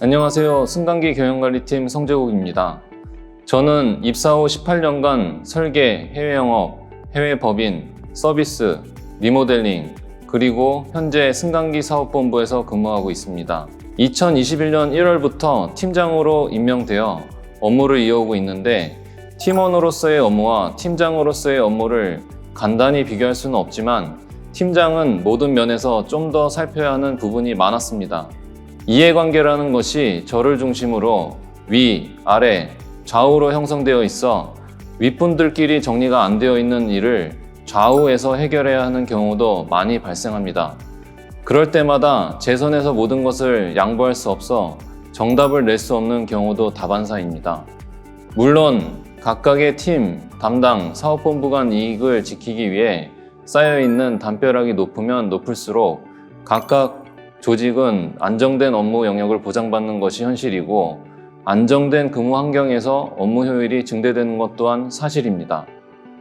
안녕하세요. 승강기 경영관리팀 성재국입니다. 저는 입사 후 18년간 설계, 해외 영업, 해외 법인, 서비스, 리모델링, 그리고 현재 승강기 사업본부에서 근무하고 있습니다. 2021년 1월부터 팀장으로 임명되어 업무를 이어오고 있는데, 팀원으로서의 업무와 팀장으로서의 업무를 간단히 비교할 수는 없지만 팀장은 모든 면에서 좀 더 살펴야 하는 부분이 많았습니다. 이해관계라는 것이 저를 중심으로 위, 아래, 좌우로 형성되어 있어 윗분들끼리 정리가 안 되어 있는 일을 좌우에서 해결해야 하는 경우도 많이 발생합니다. 그럴 때마다 제 선에서 모든 것을 양보할 수 없어 정답을 낼 수 없는 경우도 다반사입니다. 물론 각각의 팀, 담당, 사업본부 간 이익을 지키기 위해 쌓여있는 담벼락이 높으면 높을수록 각각 조직은 안정된 업무 영역을 보장받는 것이 현실이고, 안정된 근무 환경에서 업무 효율이 증대되는 것 또한 사실입니다.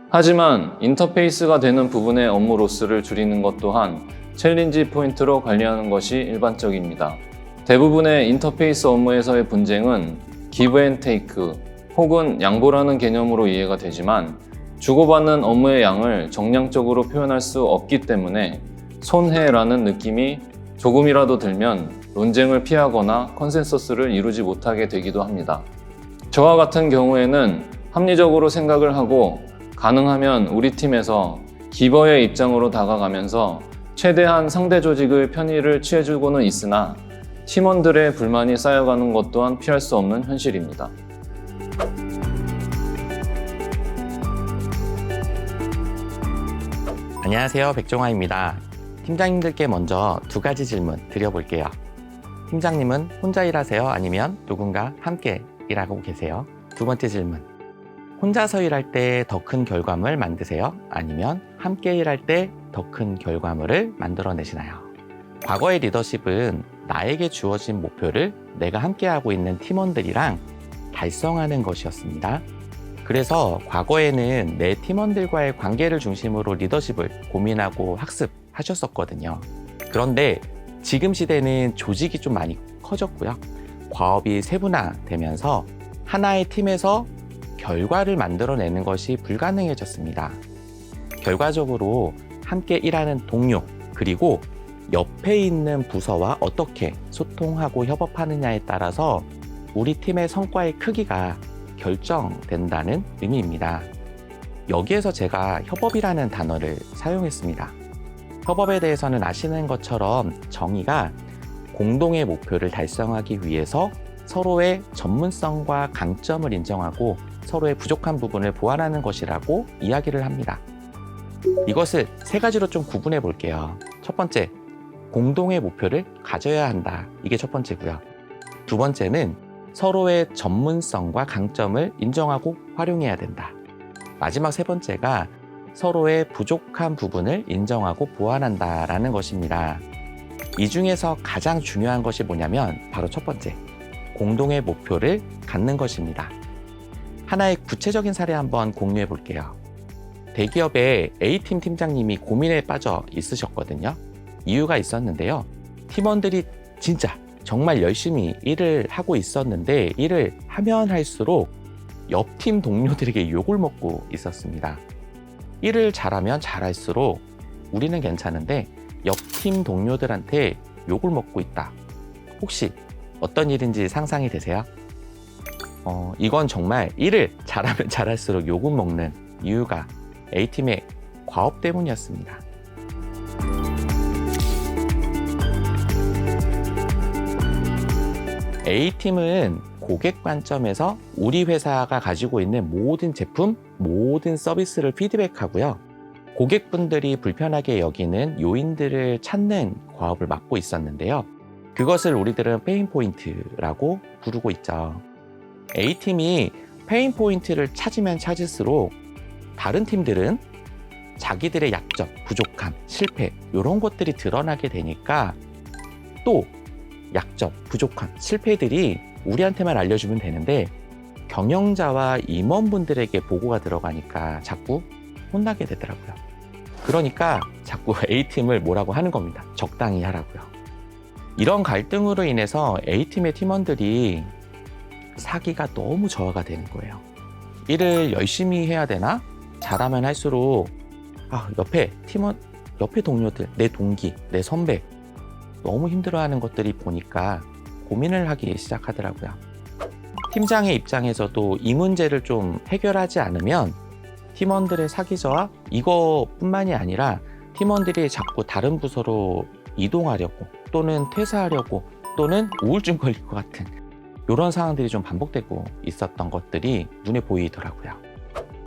하지만 인터페이스가 되는 부분의 업무 로스를 줄이는 것 또한 챌린지 포인트로 관리하는 것이 일반적입니다. 대부분의 인터페이스 업무에서의 분쟁은 기브 앤 테이크 혹은 양보라는 개념으로 이해가 되지만, 주고받는 업무의 양을 정량적으로 표현할 수 없기 때문에 손해라는 느낌이 조금이라도 들면 논쟁을 피하거나 컨센서스를 이루지 못하게 되기도 합니다. 저와 같은 경우에는 합리적으로 생각을 하고 가능하면 우리 팀에서 기버의 입장으로 다가가면서 최대한 상대 조직의 편의를 취해주고는 있으나 팀원들의 불만이 쌓여가는 것 또한 피할 수 없는 현실입니다. 안녕하세요, 백종화입니다. 팀장님들께 먼저 두 가지 질문 드려볼게요. 팀장님은 혼자 일하세요? 아니면 누군가 함께 일하고 계세요? 두 번째 질문. 혼자서 일할 때 더 큰 결과물 만드세요? 아니면 함께 일할 때 더 큰 결과물을 만들어내시나요? 과거의 리더십은 나에게 주어진 목표를 내가 함께하고 있는 팀원들이랑 달성하는 것이었습니다. 그래서 과거에는 내 팀원들과의 관계를 중심으로 리더십을 고민하고 학습하셨었거든요. 그런데 지금 시대는 조직이 좀 많이 커졌고요. 과업이 세분화되면서 하나의 팀에서 결과를 만들어내는 것이 불가능해졌습니다. 결과적으로 함께 일하는 동료, 그리고 옆에 있는 부서와 어떻게 소통하고 협업하느냐에 따라서 우리 팀의 성과의 크기가 결정된다는 의미입니다. 여기에서 제가 협업이라는 단어를 사용했습니다. 협업에 대해서는 아시는 것처럼 정의가 공동의 목표를 달성하기 위해서 서로의 전문성과 강점을 인정하고 서로의 부족한 부분을 보완하는 것이라고 이야기를 합니다. 이것을 세 가지로 좀 구분해 볼게요. 첫 번째, 공동의 목표를 가져야 한다. 이게 첫 번째고요. 두 번째는 서로의 전문성과 강점을 인정하고 활용해야 된다. 마지막 세 번째가 서로의 부족한 부분을 인정하고 보완한다라는 것입니다. 이 중에서 가장 중요한 것이 뭐냐면 바로 첫 번째, 공동의 목표를 갖는 것입니다. 하나의 구체적인 사례 한번 공유해 볼게요. 대기업의 A팀 팀장님이 고민에 빠져 있으셨거든요. 이유가 있었는데요. 팀원들이 진짜 정말 열심히 일을 하고 있었는데 일을 하면 할수록 옆팀 동료들에게 욕을 먹고 있었습니다. 일을 잘하면 잘할수록 우리는 괜찮은데 옆팀 동료들한테 욕을 먹고 있다. 혹시 어떤 일인지 상상이 되세요? 이건 정말 일을 잘하면 잘할수록 욕을 먹는 이유가 A팀의 과업 때문이었습니다. A팀은 고객 관점에서 우리 회사가 가지고 있는 모든 제품, 모든 서비스를 피드백하고요. 고객분들이 불편하게 여기는 요인들을 찾는 과업을 맡고 있었는데요. 그것을 우리들은 페인포인트라고 부르고 있죠. A팀이 페인포인트를 찾으면 찾을수록 다른 팀들은 자기들의 약점, 부족함, 실패 이런 것들이 드러나게 되니까 또 약점, 부족함, 실패들이 우리한테만 알려주면 되는데 경영자와 임원분들에게 보고가 들어가니까 자꾸 혼나게 되더라고요. 그러니까 자꾸 A팀을 뭐라고 하는 겁니다. 적당히 하라고요. 이런 갈등으로 인해서 A팀의 팀원들이 사기가 너무 저하가 되는 거예요. 일을 열심히 해야 되나? 잘하면 할수록 옆에 팀원, 옆에 동료들, 내 동기, 내 선배 너무 힘들어하는 것들이 보니까 고민을 하기 시작하더라고요. 팀장의 입장에서도 이 문제를 좀 해결하지 않으면 팀원들의 사기 저하 이거뿐만이 아니라 팀원들이 자꾸 다른 부서로 이동하려고 또는 퇴사하려고 또는 우울증 걸릴 것 같은 이런 상황들이 좀 반복되고 있었던 것들이 눈에 보이더라고요.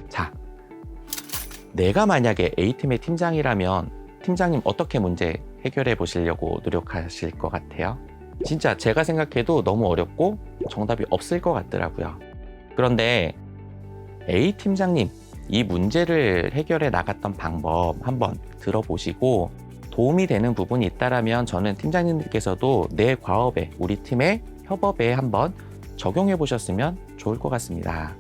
자, 내가 만약에 A팀의 팀장이라면 팀장님 어떻게 문제 해결해 보시려고 노력하실 것 같아요? 진짜 제가 생각해도 너무 어렵고 정답이 없을 것 같더라고요. 그런데 A팀장님, 이 문제를 해결해 나갔던 방법 한번 들어보시고 도움이 되는 부분이 있다면 저는 팀장님들께서도 내 과업에, 우리 팀의 협업에 한번 적용해 보셨으면 좋을 것 같습니다.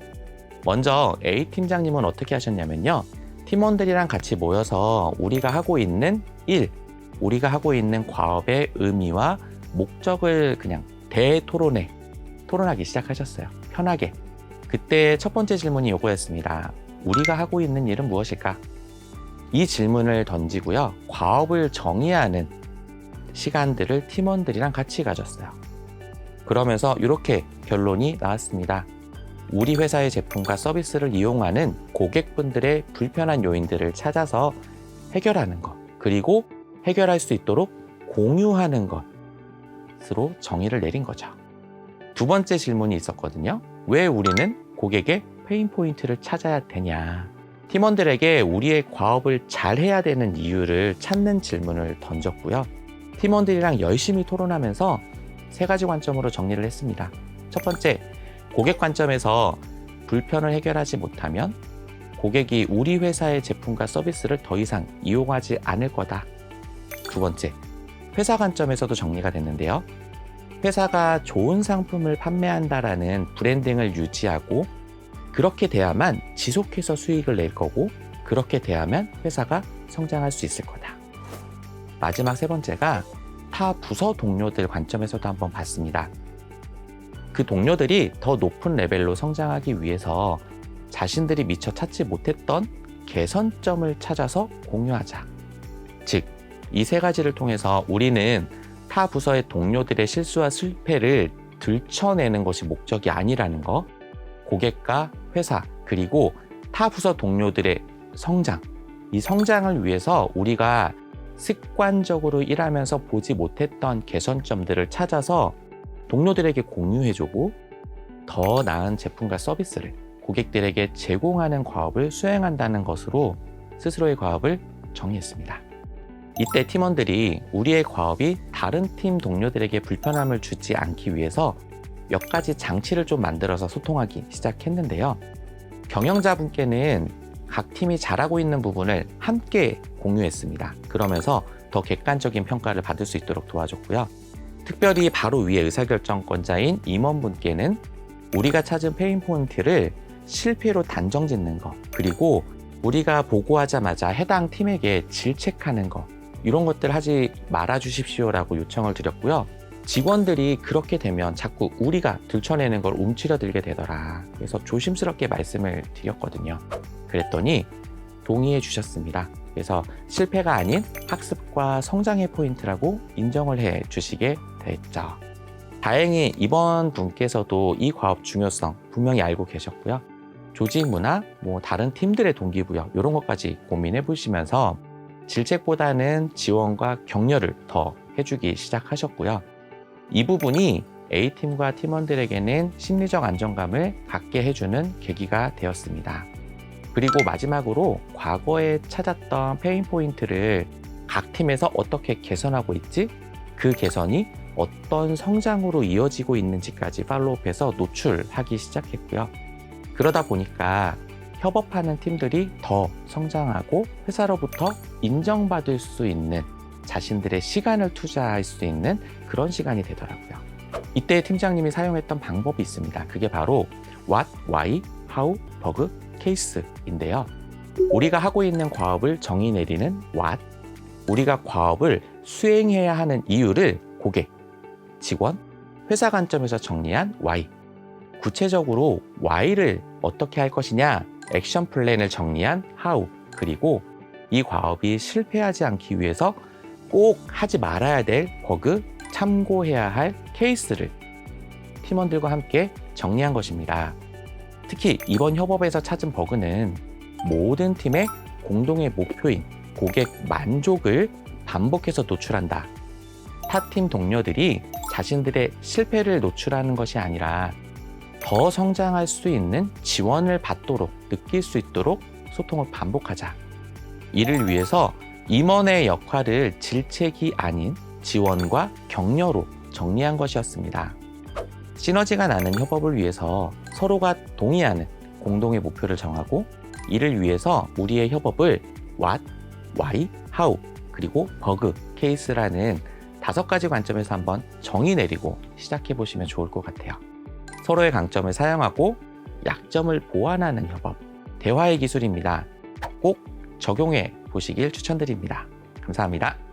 먼저 A팀장님은 어떻게 하셨냐면요. 팀원들이랑 같이 모여서 우리가 하고 있는 일, 우리가 하고 있는 과업의 의미와 목적을 그냥 토론하기 시작하셨어요. 편하게. 그때 첫 번째 질문이 이거였습니다. 우리가 하고 있는 일은 무엇일까? 이 질문을 던지고요. 과업을 정의하는 시간들을 팀원들이랑 같이 가졌어요. 그러면서 이렇게 결론이 나왔습니다. 우리 회사의 제품과 서비스를 이용하는 고객분들의 불편한 요인들을 찾아서 해결하는 것, 그리고 해결할 수 있도록 공유하는 것으로 정의를 내린 거죠. 두 번째 질문이 있었거든요. 왜 우리는 고객의 페인 포인트를 찾아야 되냐? 팀원들에게 우리의 과업을 잘 해야 되는 이유를 찾는 질문을 던졌고요. 팀원들이랑 열심히 토론하면서 세 가지 관점으로 정리를 했습니다. 첫 번째, 고객 관점에서 불편을 해결하지 못하면 고객이 우리 회사의 제품과 서비스를 더 이상 이용하지 않을 거다. 두 번째, 회사 관점에서도 정리가 됐는데요. 회사가 좋은 상품을 판매한다라는 브랜딩을 유지하고 그렇게 돼야만 지속해서 수익을 낼 거고 그렇게 돼야만 회사가 성장할 수 있을 거다. 마지막 세 번째가 타 부서 동료들 관점에서도 한번 봤습니다. 그 동료들이 더 높은 레벨로 성장하기 위해서 자신들이 미처 찾지 못했던 개선점을 찾아서 공유하자. 즉, 이 세 가지를 통해서 우리는 타 부서의 동료들의 실수와 실패를 들춰내는 것이 목적이 아니라는 거, 고객과 회사 그리고 타 부서 동료들의 성장, 이 성장을 위해서 우리가 습관적으로 일하면서 보지 못했던 개선점들을 찾아서 동료들에게 공유해주고 더 나은 제품과 서비스를 고객들에게 제공하는 과업을 수행한다는 것으로 스스로의 과업을 정의했습니다. 이때 팀원들이 우리의 과업이 다른 팀 동료들에게 불편함을 주지 않기 위해서 몇 가지 장치를 좀 만들어서 소통하기 시작했는데요. 경영자분께는 각 팀이 잘하고 있는 부분을 함께 공유했습니다. 그러면서 더 객관적인 평가를 받을 수 있도록 도와줬고요. 특별히 바로 위에 의사결정권자인 임원분께는 우리가 찾은 페인 포인트를 실패로 단정 짓는 것, 그리고 우리가 보고하자마자 해당 팀에게 질책하는 것, 이런 것들 하지 말아 주십시오라고 요청을 드렸고요. 직원들이 그렇게 되면 자꾸 우리가 들춰내는 걸 움츠러들게 되더라. 그래서 조심스럽게 말씀을 드렸거든요. 그랬더니 동의해 주셨습니다. 그래서 실패가 아닌 학습과 성장의 포인트라고 인정을 해 주시게 됐죠. 다행히 이번 분께서도 이 과업 중요성 분명히 알고 계셨고요. 조직 문화, 다른 팀들의 동기부여 이런 것까지 고민해 보시면서 질책보다는 지원과 격려를 더 해주기 시작하셨고요. 이 부분이 A팀과 팀원들에게는 심리적 안정감을 갖게 해주는 계기가 되었습니다. 그리고 마지막으로 과거에 찾았던 페인 포인트를 각 팀에서 어떻게 개선하고 있지? 그 개선이 어떤 성장으로 이어지고 있는지까지 팔로우업해서 노출하기 시작했고요. 그러다 보니까 협업하는 팀들이 더 성장하고 회사로부터 인정받을 수 있는 자신들의 시간을 투자할 수 있는 그런 시간이 되더라고요. 이때 팀장님이 사용했던 방법이 있습니다. 그게 바로 What, Why, How, Bug, Case인데요. 우리가 하고 있는 과업을 정의 내리는 What, 우리가 과업을 수행해야 하는 이유를 고객, 직원, 회사 관점에서 정리한 Y. 구체적으로 Y를 어떻게 할 것이냐, 액션 플랜을 정리한 How. 그리고 이 과업이 실패하지 않기 위해서 꼭 하지 말아야 될 버그, 참고해야 할 케이스를 팀원들과 함께 정리한 것입니다. 특히 이번 협업에서 찾은 버그는 모든 팀의 공동의 목표인 고객 만족을 반복해서 노출한다. 타 팀 동료들이 자신들의 실패를 노출하는 것이 아니라 더 성장할 수 있는 지원을 받도록 느낄 수 있도록 소통을 반복하자. 이를 위해서 임원의 역할을 질책이 아닌 지원과 격려로 정리한 것이었습니다. 시너지가 나는 협업을 위해서 서로가 동의하는 공동의 목표를 정하고 이를 위해서 우리의 협업을 What, Why, How, 그리고 버그, 케이스라는 5가지 관점에서 한번 정의 내리고 시작해 보시면 좋을 것 같아요. 서로의 강점을 사용하고 약점을 보완하는 협업, 대화의 기술입니다. 꼭 적용해 보시길 추천드립니다. 감사합니다.